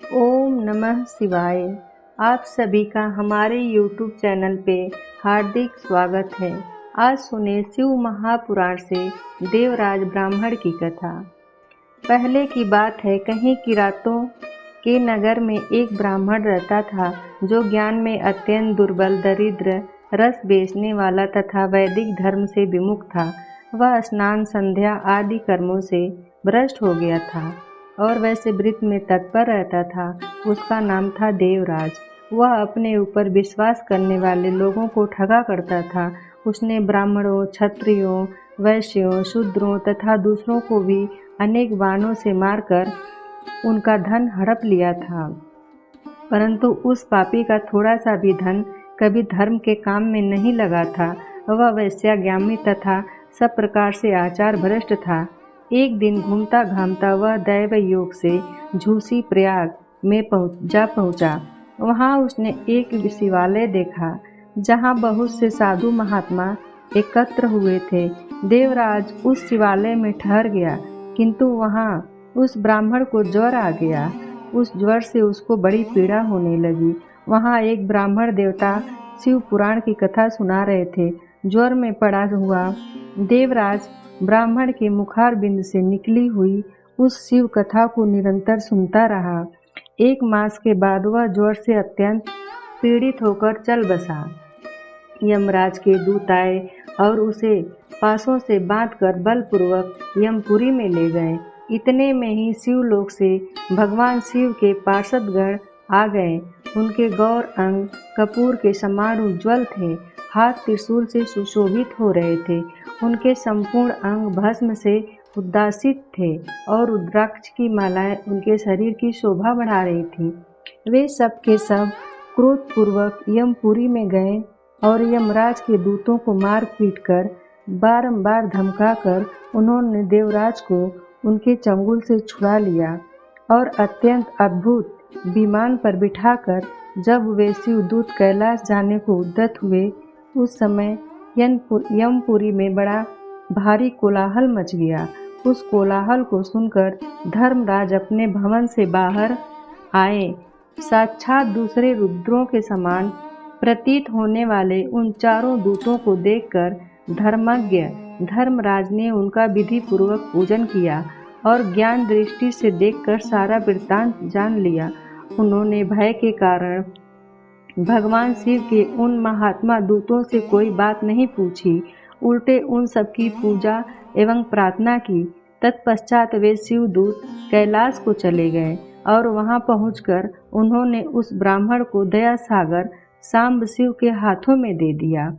ओम नमः शिवाय। आप सभी का हमारे YouTube चैनल पे हार्दिक स्वागत है। आज सुने शिव महापुराण से देवराज ब्राह्मण की कथा। पहले की बात है, कहीं की रातों के नगर में एक ब्राह्मण रहता था जो ज्ञान में अत्यंत दुर्बल, दरिद्र, रस बेचने वाला तथा वैदिक धर्म से विमुख था। वह स्नान, संध्या आदि कर्मों से भ्रष्ट हो गया था और वैसे व्रत में तत्पर रहता था। उसका नाम था देवराज। वह अपने ऊपर विश्वास करने वाले लोगों को ठगा करता था। उसने ब्राह्मणों, क्षत्रियों, वैश्यों, शूद्रों तथा दूसरों को भी अनेक बाणों से मारकर उनका धन हड़प लिया था, परंतु उस पापी का थोड़ा सा भी धन कभी धर्म के काम में नहीं लगा था। वह वैश्यागामी तथा सब प्रकार से आचार भ्रष्ट था। एक दिन घूमता घामता वह दैव योग से झूसी प्रयाग में पहुंचा। वहां उसने एक शिवालय देखा जहां बहुत से साधु महात्मा एकत्र हुए थे। देवराज उस शिवालय में ठहर गया, किंतु वहां उस ब्राह्मण को ज्वर आ गया। उस ज्वर से उसको बड़ी पीड़ा होने लगी। वहां एक ब्राह्मण देवता शिव पुराण की कथा सुना रहे थे। ज्वर में पड़ा हुआ देवराज ब्राह्मण के मुखारबिंद से निकली हुई उस शिव कथा को निरंतर सुनता रहा। 1 मास के बाद वह ज्वर से अत्यंत पीड़ित होकर चल बसा। यमराज के दूत आए और उसे पासों से बांधकर बलपूर्वक यमपुरी में ले गए। इतने में ही शिवलोक से भगवान शिव के पार्षदगण आ गए। उनके गौर अंग कपूर के समान उज्ज्वल थे, हाथ त्रिशूल से सुशोभित हो रहे थे। उनके संपूर्ण अंग भस्म से उद्दासित थे और रुद्राक्ष की मालाएं उनके शरीर की शोभा बढ़ा रही थी। वे सब के सब क्रोधपूर्वक यमपुरी में गए और यमराज के दूतों को मार पीट कर बारंबार धमकाकर उन्होंने देवराज को उनके चंगुल से छुड़ा लिया और अत्यंत अद्भुत विमान पर बिठाकर जब वे शिवदूत कैलाश जाने को उद्यत हुए, उस समय यमपुरी में बड़ा भारी कोलाहल मच गया। उस कोलाहल को सुनकर धर्मराज अपने भवन से बाहर आए। साक्षात दूसरे रुद्रों के समान प्रतीत होने वाले उन चारों दूतों को देखकर धर्मज्ञ धर्मराज ने उनका विधि पूर्वक पूजन किया और ज्ञान दृष्टि से देखकर सारा वृत्तांत जान लिया। उन्होंने भय के कारण भगवान शिव के उन महात्मा दूतों से कोई बात नहीं पूछी, उल्टे उन सबकी पूजा एवं प्रार्थना की। तत्पश्चात वे शिवदूत कैलाश को चले गए और वहां पहुंचकर उन्होंने उस ब्राह्मण को दया सागर सांब शिव के हाथों में दे दिया।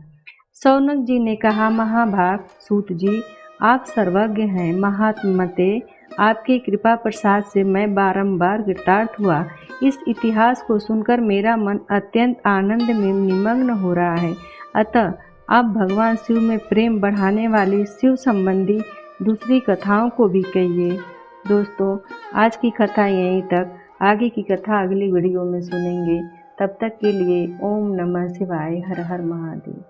शौनक जी ने कहा, महाभाग सूत जी, आप सर्वज्ञ हैं। महात्मते, आपकी कृपा प्रसाद से मैं बारंबार कृतार्थ हुआ। इस इतिहास को सुनकर मेरा मन अत्यंत आनंद में निमग्न हो रहा है। अतः आप भगवान शिव में प्रेम बढ़ाने वाली शिव संबंधी दूसरी कथाओं को भी कहिए। दोस्तों, आज की कथा यहीं तक। आगे की कथा अगली वीडियो में सुनेंगे। तब तक के लिए ओम नमः शिवाय। हर हर महादेव।